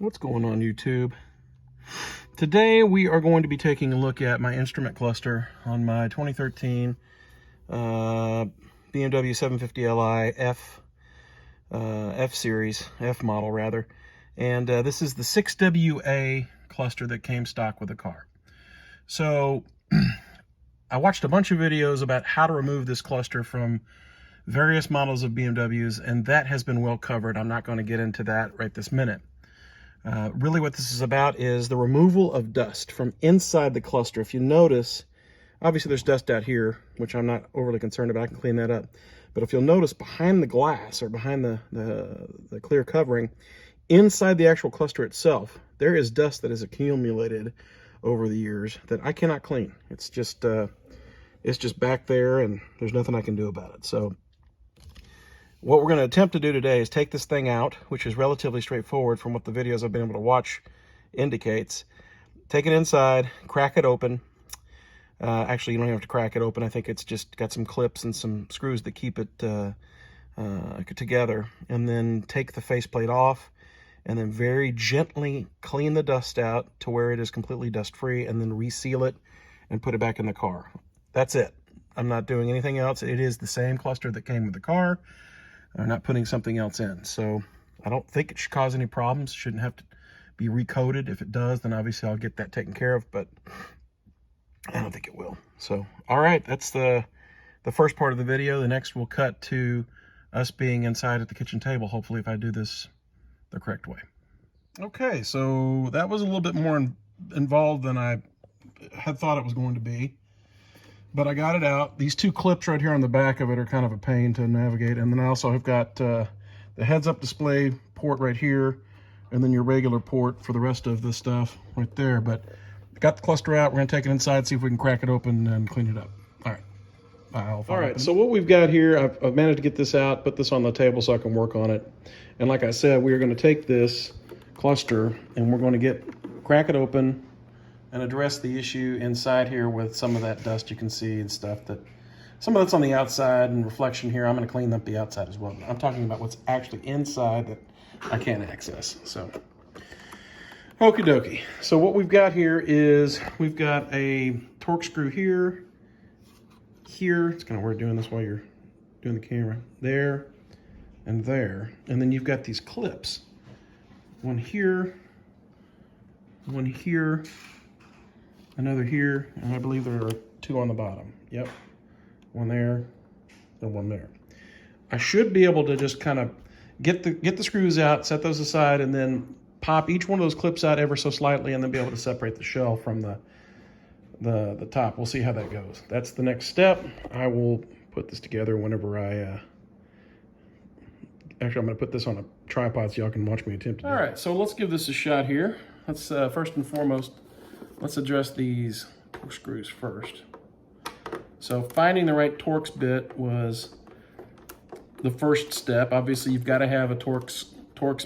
What's going on, YouTube? Today we are going to be taking a look at my instrument cluster on my 2013 BMW 750 Li F series, F model rather. And this is the 6WA cluster that came stock with the car. So I watched a bunch of videos about how to remove this cluster from various models of BMWs, and that has been well covered. I'm not going to get into that right this minute. Really what this is about is the removal of dust from inside the cluster. If you notice, obviously there's dust out here, which I'm not overly concerned about. I can clean that up. But if you'll notice, behind the glass or behind the clear covering, inside the actual cluster itself, there is dust that has accumulated over the years that I cannot clean. It's just back there, and there's nothing I can do about it. So what we're going to attempt to do today is take this thing out, which is relatively straightforward from what the videos I've been able to watch indicates. Take it inside, crack it open. Actually, you don't have to crack it open. I think it's just got some clips and some screws that keep it together. And then take the faceplate off, and then very gently clean the dust out to where it is completely dust-free, and then reseal it and put it back in the car. That's it. I'm not doing anything else. It is the same cluster that came with the car. I'm not putting something else in. So I don't think it should cause any problems. Shouldn't have to be recoated. If it does, then obviously I'll get that taken care of, but I don't think it will. So, all right, that's the first part of the video. The next we'll cut to us being inside at the kitchen table, hopefully, if I do this the correct way. Okay, so that was a little bit more involved than I had thought it was going to be. But I got it out. These two clips right here on the back of it are kind of a pain to navigate. And then I also have got the heads-up display port right here, and then your regular port for the rest of the stuff right there. But I got the cluster out. We're going to take it inside, see if we can crack it open and clean it up. All right. All right, so what we've got here, I've managed to get this out, put this on the table so I can work on it. And like I said, we are going to take this cluster and we're going to crack it open and address the issue inside here with some of that dust you can see and stuff. That some of that's on the outside and reflection here. I'm going to clean up the outside as well. But I'm talking about what's actually inside that I can't access. So, okie dokie. So what we've got here is we've got a torque screw here. It's kind of weird doing this while you're doing the camera. There and there. And then you've got these clips. One here, another here, and I believe there are two on the bottom. Yep, one there, and one there. I should be able to just kind of get the screws out, set those aside, and then pop each one of those clips out ever so slightly, and then be able to separate the shell from the top. We'll see how that goes. That's the next step. I will put this together whenever I actually, I'm going to put this on a tripod so y'all can watch me attempt to do it. All right, so let's give this a shot here. Let's first and foremost, let's address these torque screws first. So finding the right Torx bit was the first step. Obviously, you've got to have a Torx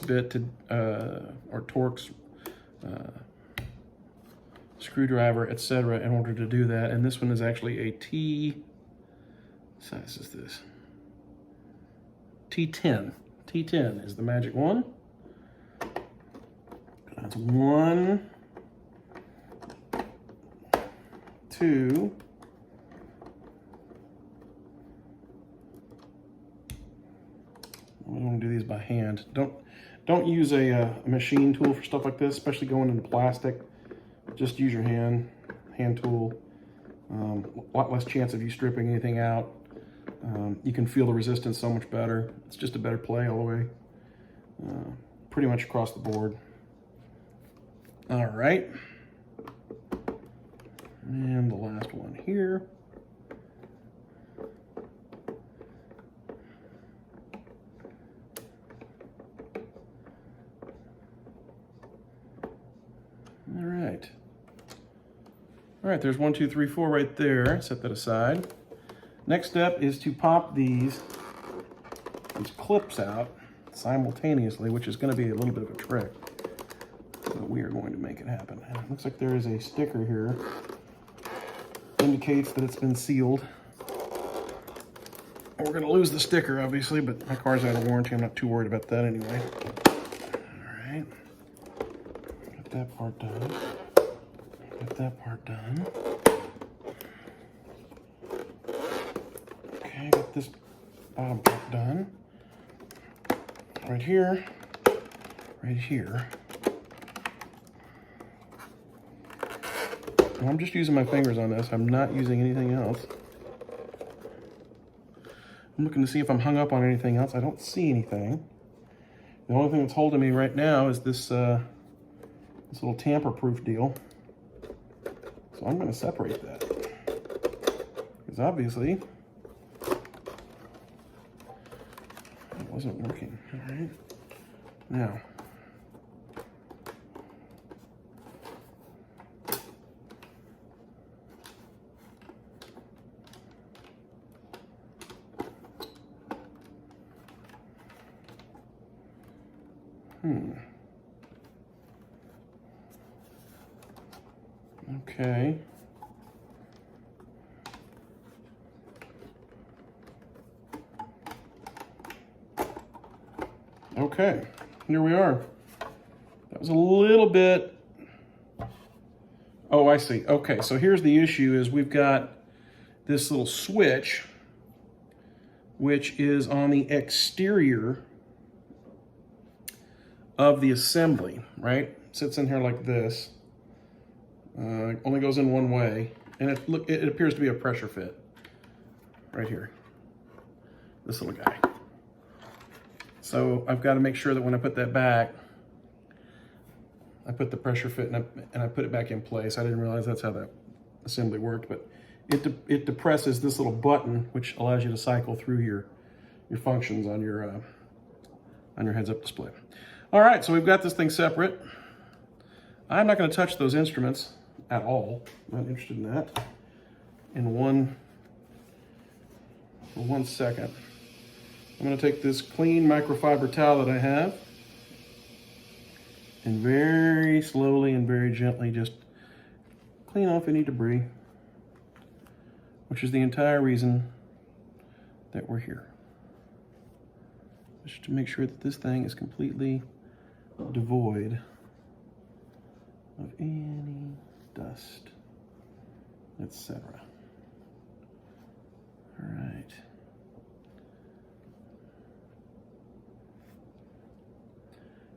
bit to, or Torx screwdriver, etc., in order to do that. And this one is actually a T. What size is this? T10. T10 is the magic one. That's 1, 2, we want to do these by hand. Don't use a machine tool for stuff like this, especially going into plastic. Just use your hand tool. A lot less chance of you stripping anything out. You can feel the resistance so much better. It's just a better play all the way, pretty much across the board. All right, and the last one here. All right, there's 1, 2, 3, 4 right there. Set that aside. Next step is to pop these clips out simultaneously, which is going to be a little bit of a trick. But we are going to make it happen. And it looks like there is a sticker here. Indicates that it's been sealed. We're going to lose the sticker, obviously, but my car's out of warranty. I'm not too worried about that anyway. All right. that part done. Get that part done. Okay, got this bottom part done. Right here, right here. And I'm just using my fingers on this. I'm not using anything else. I'm looking to see if I'm hung up on anything else. I don't see anything. The only thing that's holding me right now is this this little tamper-proof deal. So I'm going to separate that. Because obviously, it wasn't working. All right. Now, okay. Okay, here we are. That was a little bit, oh, I see. Okay, so here's the issue is we've got this little switch, which is on the exterior of the assembly, right? It sits in here like this. Only goes in one way, and it appears to be a pressure fit right here. This little guy. So I've got to make sure that when I put that back, I put the pressure fit and I put it back in place. I didn't realize that's how that assembly worked, but it depresses this little button, which allows you to cycle through your functions on your heads-up display. All right, so we've got this thing separate. I'm not going to touch those instruments at all. I'm not interested in that. For 1 second, I'm going to take this clean microfiber towel that I have and very slowly and very gently just clean off any debris, which is the entire reason that we're here. Just to make sure that this thing is completely devoid of any dust, etc. All right.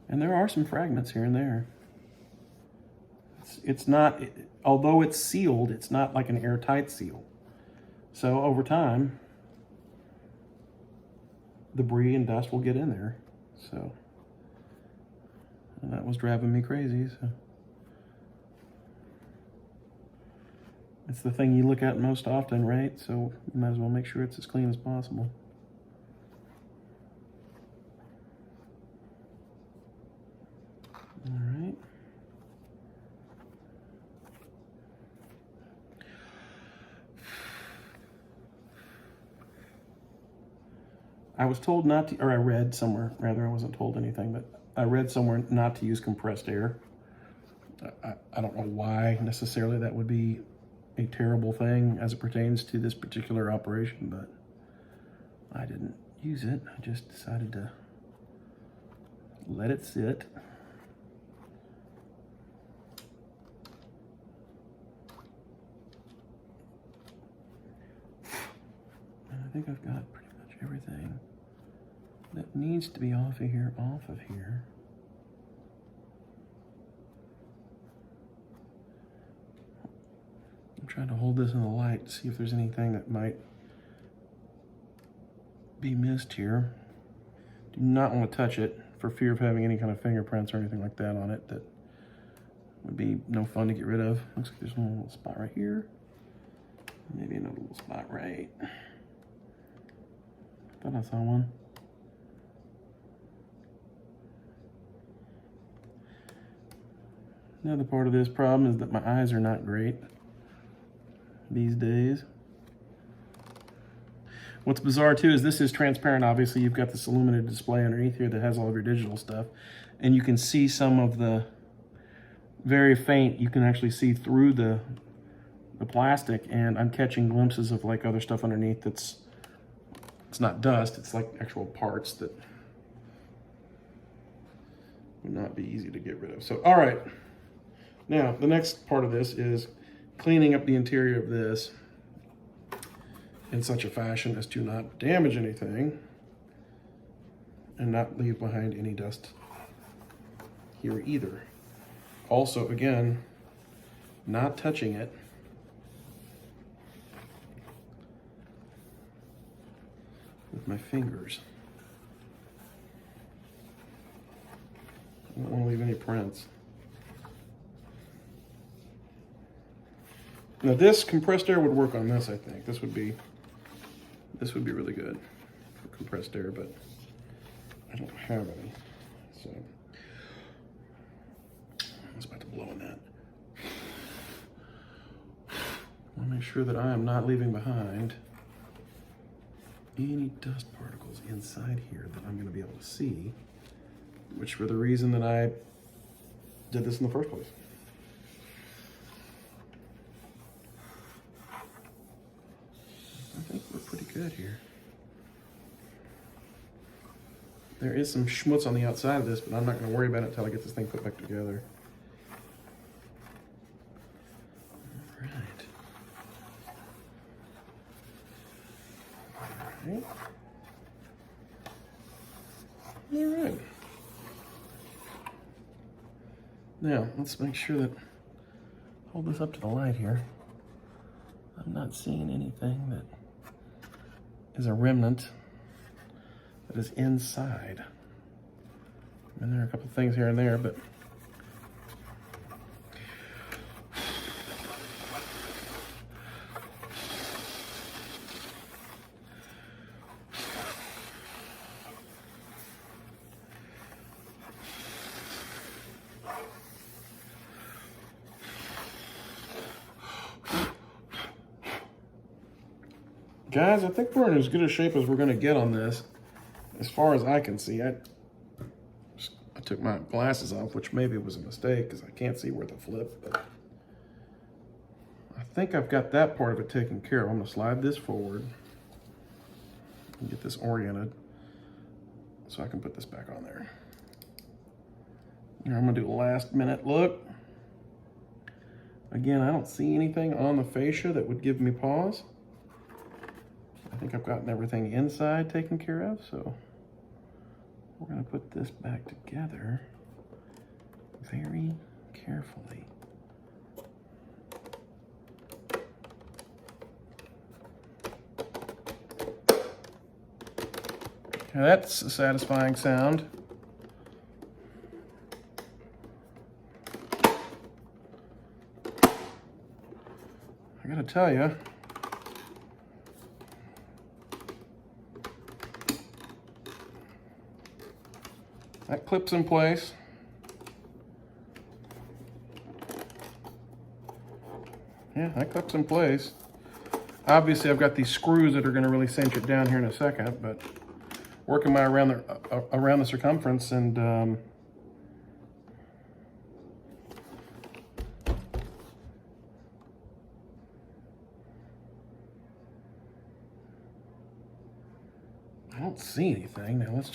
And there are some fragments here and there. It's not, although it's sealed, it's not like an airtight seal. So over time, debris and dust will get in there. So, and that was driving me crazy. So, it's the thing you look at most often, right? So you might as well make sure it's as clean as possible. All right. I was told not to, or I read somewhere, rather, I wasn't told anything, but I read somewhere not to use compressed air. I don't know why necessarily that would be a terrible thing as it pertains to this particular operation, but I didn't use it. I just decided to let it sit. And I think I've got pretty much everything that needs to be off of here. I'm trying to hold this in the light to see if there's anything that might be missed here. Do not want to touch it for fear of having any kind of fingerprints or anything like that on it that would be no fun to get rid of. Looks like there's a little spot right here. Maybe another little spot right. Thought I saw one. Another part of this problem is that my eyes are not great these days. What's bizarre too is this is transparent. Obviously, you've got this illuminated display underneath here that has all of your digital stuff, and you can see some of the very faint. You can actually see through the plastic, and I'm catching glimpses of like other stuff underneath. It's not dust. It's like actual parts that would not be easy to get rid of. So, all right. Now, the next part of this is cleaning up the interior of this in such a fashion as to not damage anything and not leave behind any dust here either. Also, again, not touching it with my fingers. I don't want to leave any prints. Now this compressed air would work on this, I think. This would be really good for compressed air, but I don't have any. So I was about to blow on that. I want to make sure that I am not leaving behind any dust particles inside here that I'm going to be able to see, which for the reason that I did this in the first place. I think we're pretty good here. There is some schmutz on the outside of this, but I'm not going to worry about it until I get this thing put back together. All right. All right. Now, let's make sure that, hold this up to the light here. I'm not seeing anything that is a remnant that is inside. And there are a couple things here and there, but guys, I think we're in as good a shape as we're going to get on this, as far as I can see. I took my glasses off, which maybe was a mistake because I can't see where to flip, but I think I've got that part of it taken care of. I'm going to slide this forward and get this oriented so I can put this back on there. Here, I'm going to do a last minute look. Again, I don't see anything on the fascia that would give me pause. I think I've gotten everything inside taken care of, so we're going to put this back together very carefully. Now that's a satisfying sound. I gotta tell you, that clips in place. Yeah, that clips in place. Obviously, I've got these screws that are going to really cinch it down here in a second, but working my around the circumference and I don't see anything. Now let's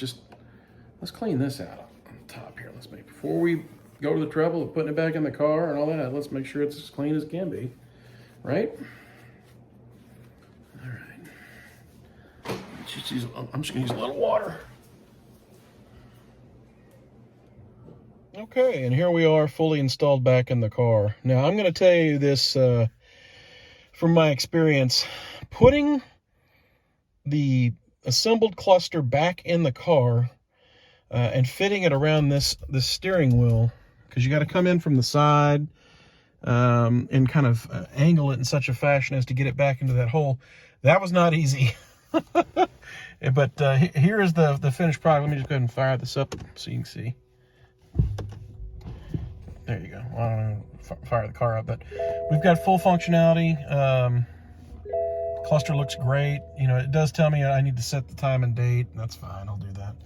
clean this out on the top here. Let's make, before we go to the trouble of putting it back in the car and all that, let's make sure it's as clean as can be, right? All right. I'm just gonna use a little water. Okay, and here we are fully installed back in the car. Now I'm gonna tell you this from my experience. Putting the assembled cluster back in the car and fitting it around this steering wheel, because you got to come in from the side and kind of angle it in such a fashion as to get it back into that hole. That was not easy. But here is the finished product. Let me just go ahead and fire this up so you can see. There you go. Well, I don't know, fire the car up, but we've got full functionality. Cluster looks great. You know, it does tell me I need to set the time and date. That's fine. I'll do that.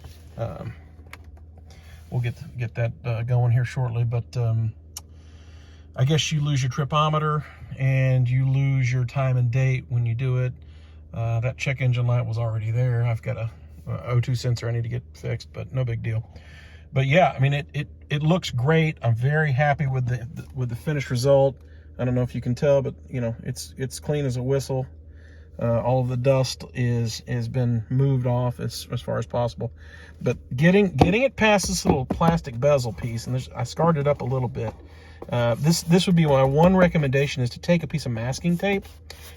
We'll get that going here shortly. But I guess you lose your tripometer and you lose your time and date when you do it. That check engine light was already there. I've got a O2 sensor I need to get fixed, but no big deal. But yeah, I mean, it looks great. I'm very happy with the finished result. I don't know if you can tell, but you know, it's clean as a whistle. All of the dust has been moved off as far as possible. But getting it past this little plastic bezel piece, and I scarred it up a little bit. This would be my one recommendation, is to take a piece of masking tape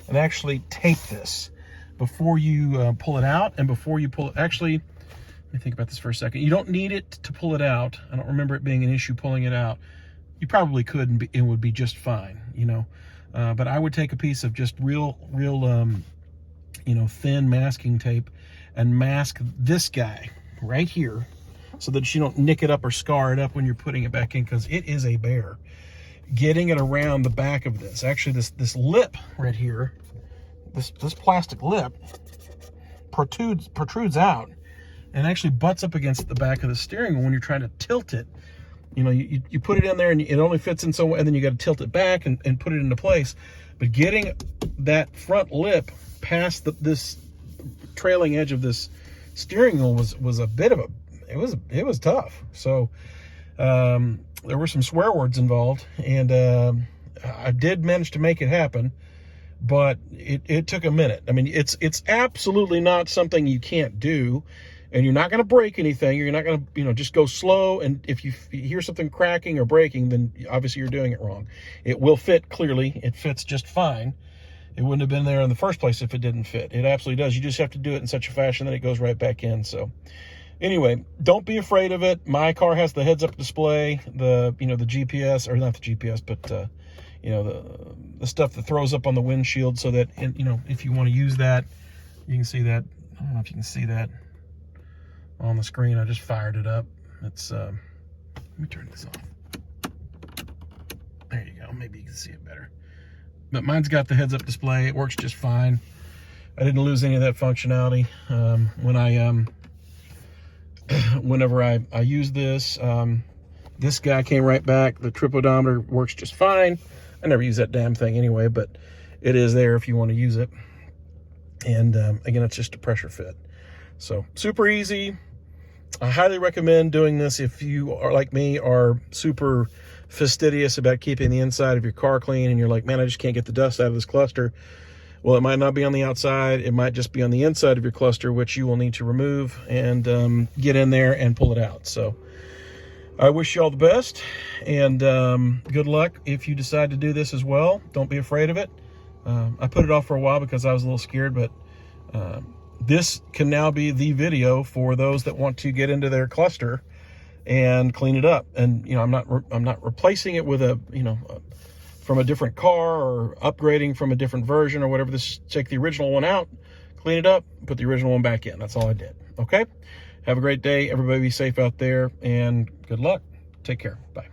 and actually tape this before you pull it out, and before you pull it. Actually, let me think about this for a second. You don't need it to pull it out. I don't remember it being an issue pulling it out. You probably could, and it would be just fine, you know. But I would take a piece of just real, you know, thin masking tape and mask this guy right here, so that you don't nick it up or scar it up when you're putting it back in, because it is a bear. Getting it around the back of this, actually this lip right here, this plastic lip protrudes out and actually butts up against the back of the steering wheel when you're trying to tilt it. You know, you put it in there and it only fits in so, and then you got to tilt it back and put it into place. But getting that front lip past this trailing edge of this steering wheel was a bit of a, it was tough. So there were some swear words involved, and I did manage to make it happen, but it took a minute. I mean, it's absolutely not something you can't do, and you're not going to break anything. You're not going to, you know, just go slow. And if you hear something cracking or breaking, then obviously you're doing it wrong. It will fit clearly. It fits just fine. It wouldn't have been there in the first place if it didn't fit. It absolutely does. You just have to do it in such a fashion that it goes right back in. So anyway, don't be afraid of it. My car has the heads-up display, the GPS, or not the GPS, but you know, the stuff that throws up on the windshield, so that, you know, if you want to use that, you can see that. I don't know if you can see that on the screen. I just fired it up. It's let me turn this off. There you go. Maybe you can see it better. But mine's got the heads-up display. It works just fine. I didn't lose any of that functionality whenever I use this. This guy came right back. The trip odometer works just fine. I never use that damn thing anyway, but it is there if you want to use it. And again, it's just a pressure fit. So super easy. I highly recommend doing this if you are like me, are super fastidious about keeping the inside of your car clean, and you're like, man, I just can't get the dust out of this cluster. Well, it might not be on the outside. It might just be on the inside of your cluster, which you will need to remove and get in there and pull it out. So I wish you all the best, and good luck if you decide to do this as well. Don't be afraid of it. I put it off for a while because I was a little scared, but this can now be the video for those that want to get into their cluster and clean it up. And you know, I'm not replacing it with a, you know, from a different car, or upgrading from a different version or whatever. This, take the original one out, clean it up, put the original one back in. That's all I did. Okay, have a great day, everybody. Be safe out there, and good luck. Take care. Bye.